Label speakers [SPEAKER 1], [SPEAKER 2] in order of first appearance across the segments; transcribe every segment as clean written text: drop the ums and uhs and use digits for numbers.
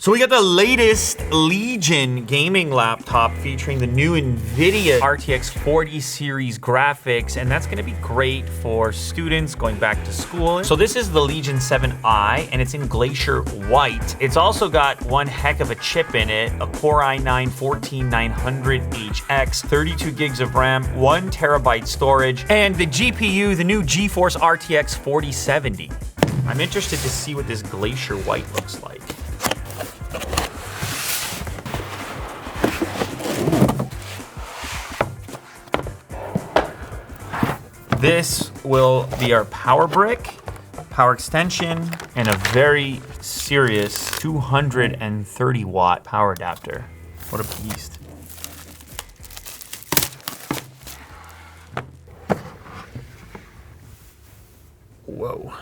[SPEAKER 1] So we got the latest Legion gaming laptop featuring the new NVIDIA RTX 40 series graphics, and that's gonna be great for students going back to school. So this is the Legion 7i, and it's in Glacier White. It's also got one heck of a chip in it, a Core i9-14900HX, 32 gigs of RAM, 1 terabyte storage, and the GPU, the new GeForce RTX 4070. I'm interested to see what this Glacier White looks like. This will be our power brick, power extension, and a very serious 230 watt power adapter. What a beast. Whoa.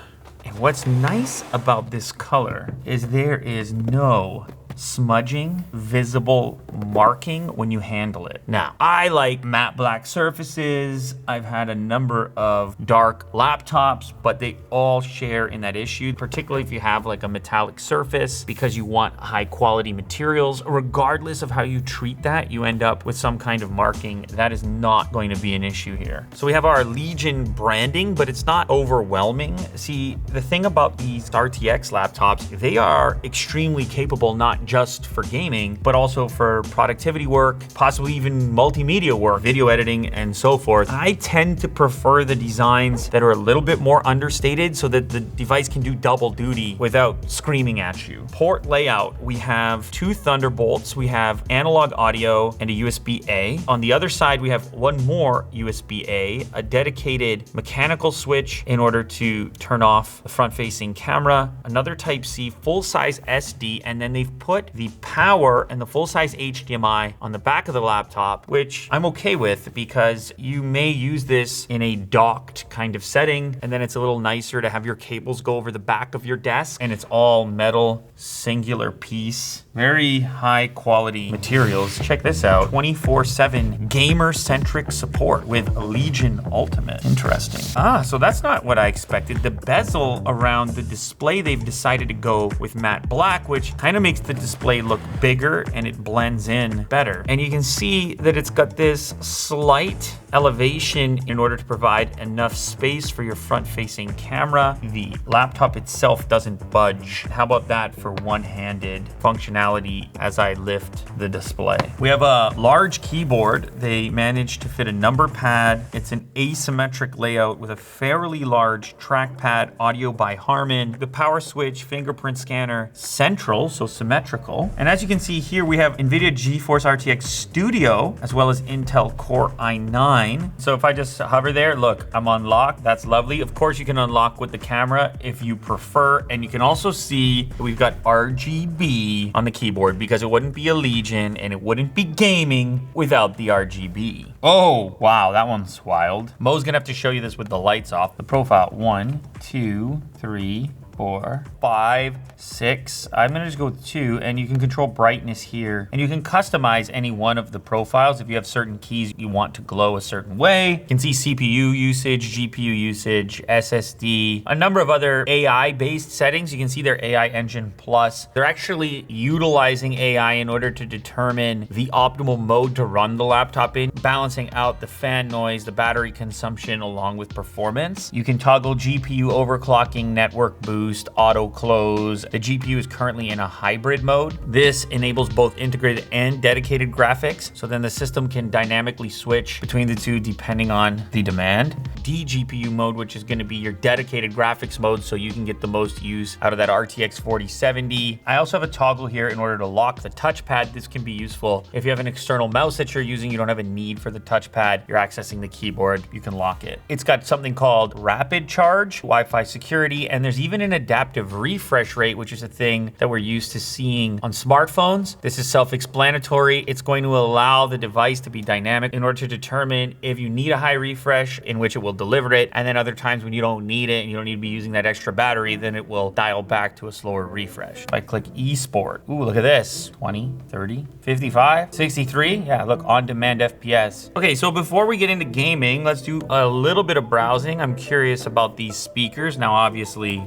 [SPEAKER 1] And what's nice about this color is there is no smudging, visible marking when you handle it. Now, I like matte black surfaces. I've had a number of dark laptops, but they all share in that issue, particularly if you have like a metallic surface, because you want high quality materials. Regardless of how you treat that, you end up with some kind of marking. That is not going to be an issue here. So we have our Legion branding, but it's not overwhelming. See, the thing about these RTX laptops, they are extremely capable, not just for gaming, but also for productivity work, possibly even multimedia work, video editing, and so forth. I tend to prefer the designs that are a little bit more understated so that the device can do double duty without screaming at you. Port layout, we have 2 Thunderbolts, we have analog audio and a USB-A. On the other side, we have one more USB-A, a dedicated mechanical switch in order to turn off the front-facing camera, another Type-C full-size SD, and then they've put the power and the full-size HDMI on the back of the laptop, which I'm okay with because you may use this in a docked kind of setting, and then it's a little nicer to have your cables go over the back of your desk, and it's all metal, singular piece, very high quality materials. Check this out, 24/7 gamer-centric support with Legion Ultimate. Interesting. So that's not what I expected. The bezel around the display, they've decided to go with matte black, which kind of makes the display look bigger and it blends in better. And you can see that it's got this slight elevation in order to provide enough space for your front-facing camera. The laptop itself doesn't budge. How about that for one-handed functionality as I lift the display? We have a large keyboard. They managed to fit a number pad. It's an asymmetric layout with a fairly large trackpad, audio by Harman, the power switch, fingerprint scanner, central, so symmetrical. And as you can see here, we have NVIDIA GeForce RTX Studio, as well as Intel Core i9. So if I just hover there, look, I'm unlocked. That's lovely. Of course, you can unlock with the camera if you prefer. And you can also see that we've got RGB on the keyboard because it wouldn't be a Legion and it wouldn't be gaming without the RGB. Oh, wow, that one's wild. Mo's gonna have to show you this with the lights off. The profile, 1, 2, 3, 4, 5, 6. I'm gonna just go with 2, and you can control brightness here. And you can customize any one of the profiles if you have certain keys you want to glow a certain way. You can see CPU usage, GPU usage, SSD, a number of other AI-based settings. You can see their AI Engine Plus. They're actually utilizing AI in order to determine the optimal mode to run the laptop in, balancing out the fan noise, the battery consumption, along with performance. You can toggle GPU overclocking, network boost, auto close. The GPU is currently in a hybrid mode. This enables both integrated and dedicated graphics, so then the system can dynamically switch between the two depending on the demand. DGPU mode, which is going to be your dedicated graphics mode, so you can get the most use out of that RTX 4070. I also have a toggle here in order to lock the touchpad. This can be useful if you have an external mouse that you're using, you don't have a need for the touchpad, you're accessing the keyboard, you can lock it. It's got something called rapid charge, Wi-Fi security, and there's even an adaptive refresh rate, which is a thing that we're used to seeing on smartphones. This is self-explanatory. It's going to allow the device to be dynamic in order to determine if you need a high refresh, in which it will deliver it, and then other times when you don't need it and you don't need to be using that extra battery, then it will dial back to a slower refresh. If I click eSport, ooh, look at this, 20, 30, 55, 63. Yeah, look, on-demand FPS. Okay, so before we get into gaming, let's do a little bit of browsing. I'm curious about these speakers. Now, obviously,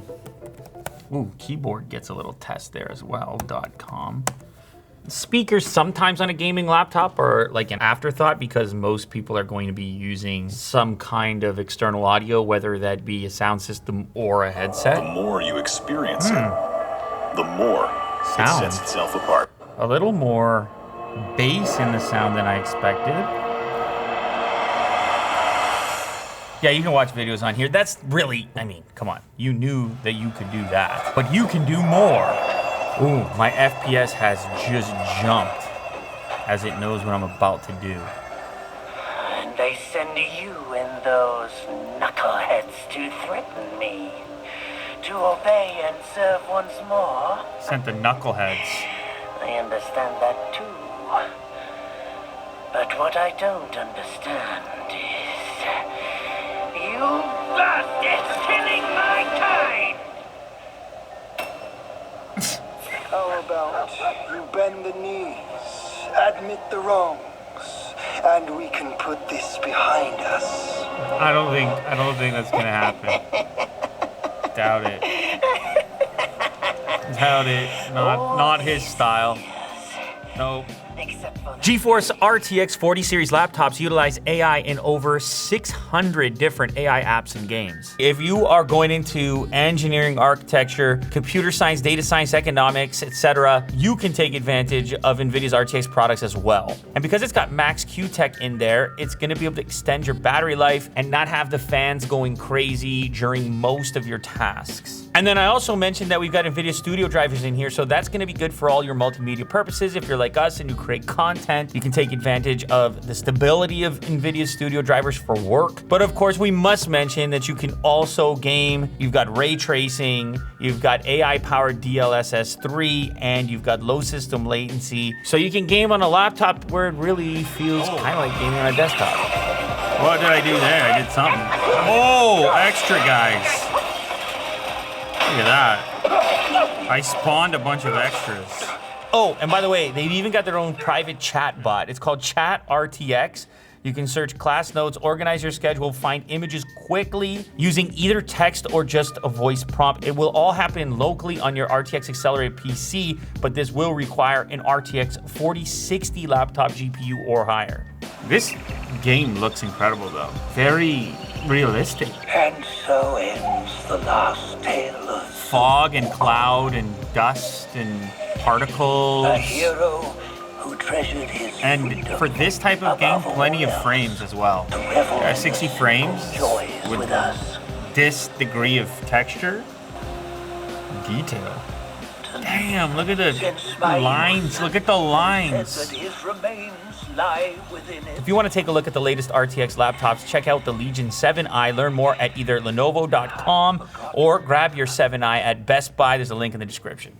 [SPEAKER 1] Ooh, keyboard gets a little test there as well, .com. Speakers sometimes on a gaming laptop are like an afterthought because most people are going to be using some kind of external audio, whether that be a sound system or a headset.
[SPEAKER 2] The more you experience it, the more it sets itself apart.
[SPEAKER 1] A little more bass in the sound than I expected. Yeah, you can watch videos on here. That's really, I mean, come on. You knew that you could do that, but you can do more. Ooh, my FPS has just jumped as it knows what I'm about to do.
[SPEAKER 3] And I send you and those knuckleheads to threaten me. To obey and serve once more.
[SPEAKER 1] Sent the knuckleheads.
[SPEAKER 3] I understand that too. But what I don't understand is... you bastards killing my kind!
[SPEAKER 4] How about you bend the knees, admit the wrongs, and we can put this behind us.
[SPEAKER 1] I don't think that's gonna happen. Doubt it. Doubt it. Not his style. Nope. GeForce RTX 40 series laptops utilize AI in over 600 different AI apps and games. If you are going into engineering, architecture, computer science, data science, economics, etc., you can take advantage of NVIDIA's RTX products as well. And because it's got Max Q Tech in there, it's gonna be able to extend your battery life and not have the fans going crazy during most of your tasks. And then I also mentioned that we've got NVIDIA Studio drivers in here, so that's gonna be good for all your multimedia purposes. If you're like us and you create content, you can take advantage of the stability of NVIDIA Studio drivers for work. But of course, we must mention that you can also game. You've got ray tracing, you've got AI-powered DLSS 3, and you've got low system latency. So you can game on a laptop where it really feels kind of like gaming on a desktop. What did I do there? I did something. Oh, extra guys. Look at that. I spawned a bunch of extras. Oh, and by the way, they've even got their own private chat bot. It's called Chat RTX. You can search class notes, organize your schedule, find images quickly using either text or just a voice prompt. It will all happen locally on your RTX accelerated PC, but this will require an RTX 4060 laptop GPU or higher. This game looks incredible though. Very realistic.
[SPEAKER 3] And so ends the last tale of
[SPEAKER 1] fog and cloud and dust and particles.
[SPEAKER 3] a hero who treasured his
[SPEAKER 1] And
[SPEAKER 3] freedom
[SPEAKER 1] for this type of game,
[SPEAKER 3] above
[SPEAKER 1] plenty
[SPEAKER 3] all
[SPEAKER 1] of frames
[SPEAKER 3] else.
[SPEAKER 1] as well.
[SPEAKER 3] To revel
[SPEAKER 1] There are 60
[SPEAKER 3] in
[SPEAKER 1] frames
[SPEAKER 3] joys
[SPEAKER 1] with
[SPEAKER 3] with us.
[SPEAKER 1] this degree of texture. Detail. Damn, look at the
[SPEAKER 3] Since my
[SPEAKER 1] lines. Look at the lines.
[SPEAKER 3] said that his remains lie within it.
[SPEAKER 1] If you want to take a look at the latest RTX laptops, check out the Legion 7i. Learn more at either Lenovo.com or grab your 7i at Best Buy. There's a link in the description.